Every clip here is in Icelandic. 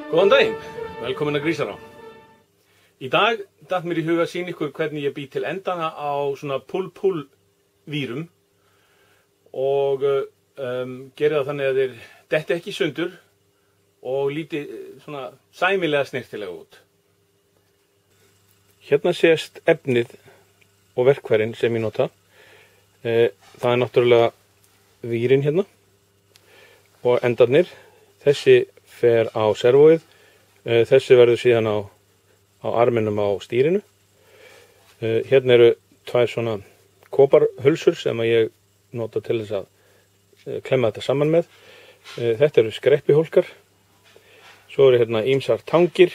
Góðan daginn, velkomin að Grísará. Í dag datt mér í huga að sýna ykkur hvernig ég bý til endana á svona pull-pull vírum og geri það þannig að þeir detti ekki í sundur og líti svona sæmilega snirtilega út. Hérna sést efnið og verkfærin sem ég nota. Það er náttúrulega vírinn hérna og endarnir. Þessi fer á servóið, þessi verður síðan á arminum á stýrinu. Hérna eru tvær svona koparhulsur sem ég nota til þess að klemma þetta saman með. Þetta eru skreppihólkar, svo eru hérna ýmsar tangir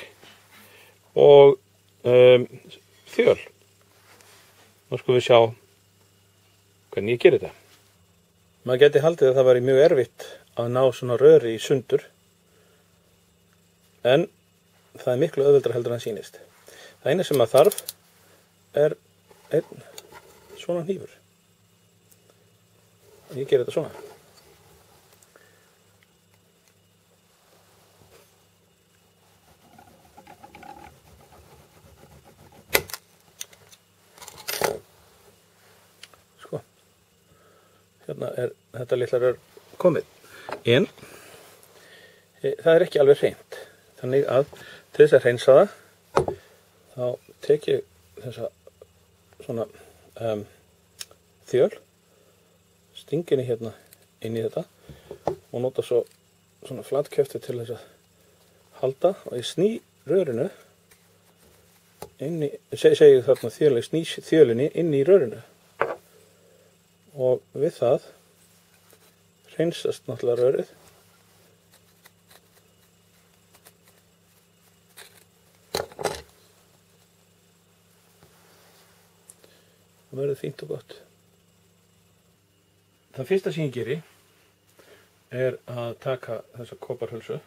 og þjöl. Nú skulum við sjá hvernig ég geri þetta. Maður geti haldið að það væri mjög erfitt að ná svona röri í sundur, en það er miklu auðveldara heldur en sýnist. Það eina sem maður þarf er einn svona hnífur. Ég ger þetta svona. Sko, hérna er þetta litla rör komið. En það er ekki alveg hreint. Þannig að til þess að hreinsa það, þá tek ég þessa svona þjöl, sting henni hérna inn í þetta og nota svo svona flatkjöftu til þess að halda, og ég sný rörinu inn í, segi þarna þjöl, ég sný þjölinni inn í rörinu og við það hreinsast náttúrulega rörið. Það verður fínt og gott. Það fyrsta sem ég geri er að taka þessa koparhulsu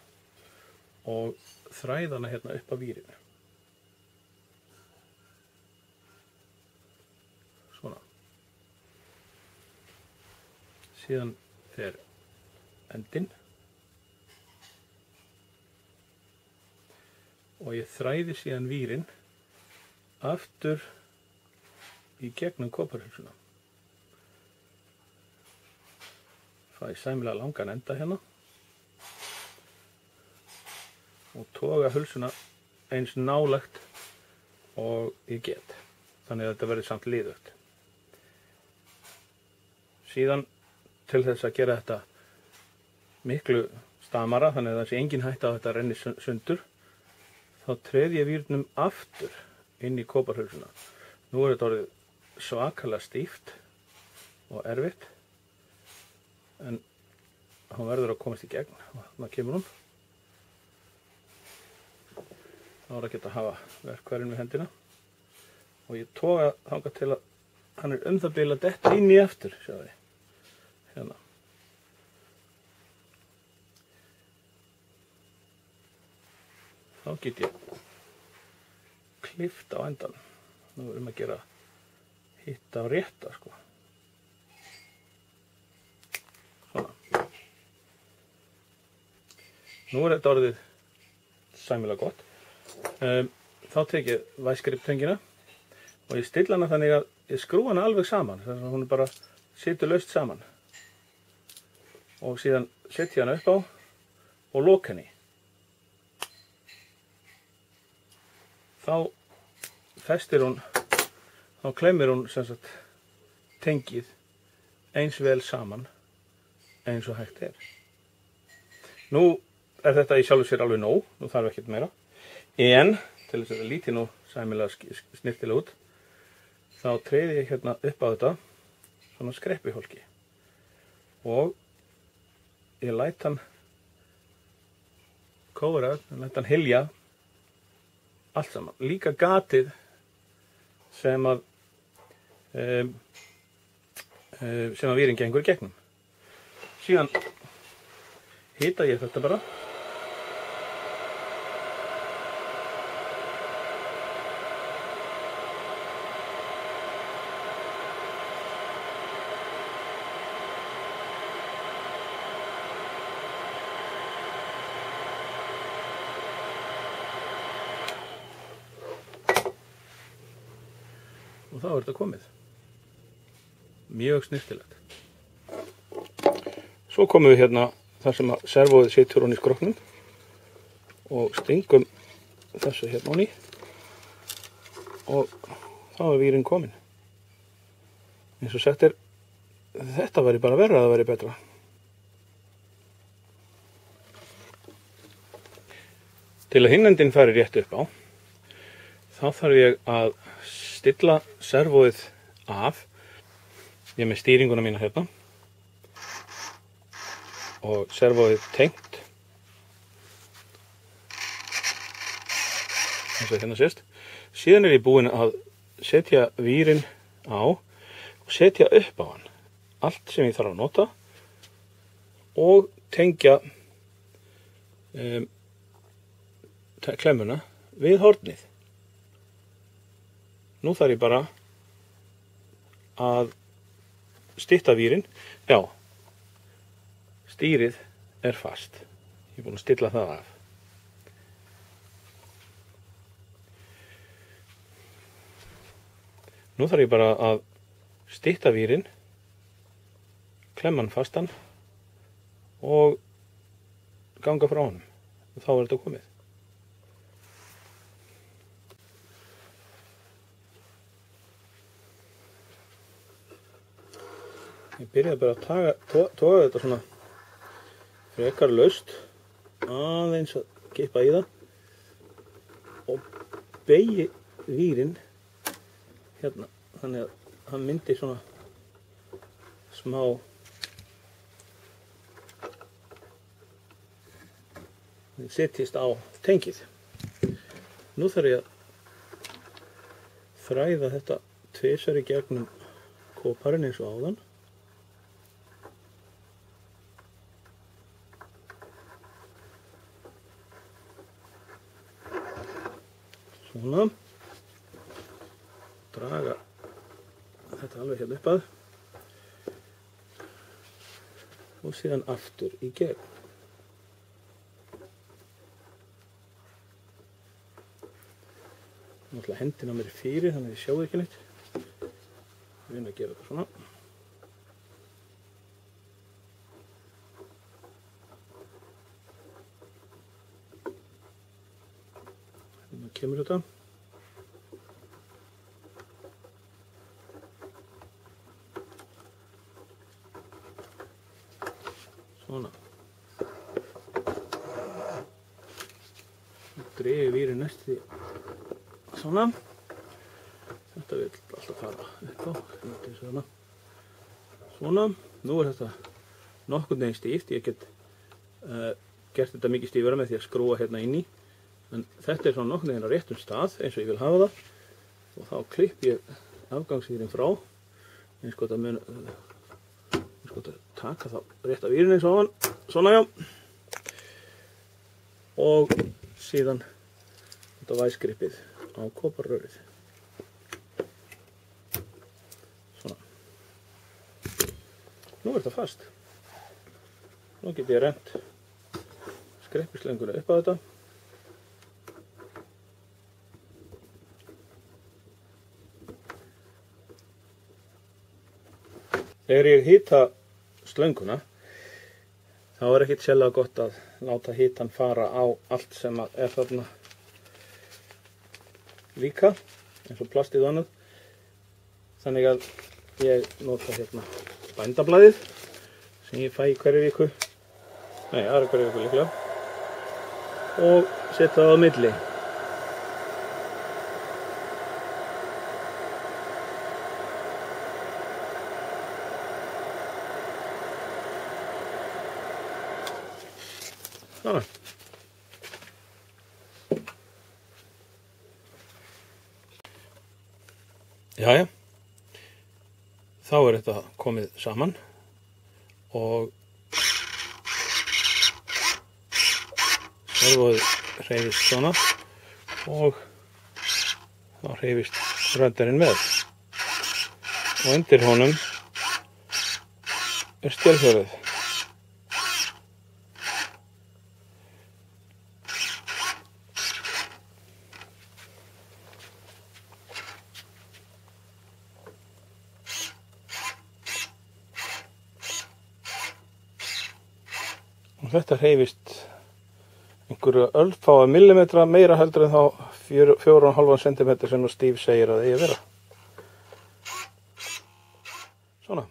og þræða hana hérna upp að vírinu. Svona. Síðan fer endinn og ég þræði síðan vírinn aftur í gegnum koparhulsuna. Fæ sæmilega langan enda hérna og toga hulsuna eins nálægt og ég get, þannig að þetta verður samt liðugt. Síðan til þess að gera þetta miklu stamara, þannig að það sé engin hætta á að þetta renni sundur, þá treð ég vírnum aftur inn í koparhulsuna. Nú er þetta orðið svakalega stíft og erfitt, en hún verður að komast í gegn og þannig kemur hún. Þá er ekki að hafa verkfærin við hendina og ég toga þangað til að hann er það bil að detta inn í aftur, sjáðu þið, hérna. Þá get ég klippt á endan. Nú erum að gera hitta og rétta, sko. Svona. Nú er þetta orðið sæmilega gott. Þá tek ég væskriptöngina og ég stilla hana þannig að ég skrúa hana alveg saman, þannig að hún bara situr laust saman. Og síðan set ég hana upp á og loka henni. Þá festir hún, þá klemmir hún sem sagt tengið eins vel saman eins og hægt er. Nú er þetta í sjálfu sér alveg nóg, nú þarf ekkert meira. En til þess að þetta líti nú sæmilega snirtilega út, þá treyði ég hérna upp á þetta svona skreppihólki og ég læt hann kóra, læt hann hylja allt saman, líka gatið sem að vírinn gengur í gegnum. Síðan hita ég þetta bara. þá er þetta komið. Mjög snyrtilegt. Svo komum við hérna þar sem að servóið situr hún í skroknum og stingum þessu hérna hún í og þá er vírinn kominn. Eins og sagt þetta væri bara verra að það væri betra. Til að hinn endinn fari rétt upp á, þá þarf ég að stilla servóið af. Ég er með stýringuna mína hérna og servóið tengt eins og hérna sést. Síðan er ég búinn að setja vírinn á og setja upp á hann allt sem ég þarf að nota og tengja klemmuna við hornið. Nú þarf ég bara að stytta vírinn. Já, stýrið er fast. Ég er búinn að stilla það af. Nú þarf ég bara að stytta vírinn, klemma hann fastan og ganga frá honum. Og þá er þetta komið. Ég byrjaði bara að toga þetta svona frekar laust, aðeins að kippa í það og beygja vírinn hérna, þannig að hann myndi svona smá setjist á tengið. Nú þarf ég að þræða þetta tvisvar í gegnum kóparinn eins og áðan. Svona, draga þetta alveg hérna upp að og síðan aftur í gegn. Náttúrulega hendin á mér fyrir þannig að ég sjáu ekki neitt. Ég reyna að gera þetta svona. Hérna kemur þetta. Svona. Dreif vírinn næst því svona. Þetta vil alltaf fara upp á. Svona. Nú er þetta nokkurn veginn stíft. Ég get gert þetta mikið stífara með því að skrúa hérna inn í. En þetta er svona nokkurn veginn á réttum stað eins og ég vil hafa það. Og þá klipp ég afgangsvírinn frá. Eins gott að taka þá rétt af vírinn eins og áðan. Svona já. Og síðan þetta væskrippið á koparrörið. Svona. Nú er þetta fast. Nú get ég rennt skreppislönguna upp á þetta. Þegar ég hita slönguna, þá er ekkert sérlega gott að láta hitan fara á allt sem er þarna líka, eins og plastið og annað. Þannig að ég nota hérna bændablaðið sem ég fæ í hverju viku, aðra hverju viku líklega, og setja það á milli. Svona. Jæja, þá er þetta komið saman og servóið hreyfist svona og þá hreyfist röddarinn með og undir honum er stélhjólið. og þetta hreyfist einhverju örfáa millimetra meira heldur en þá 4,5 cm sem Steve segir að það eigi að vera. Svona.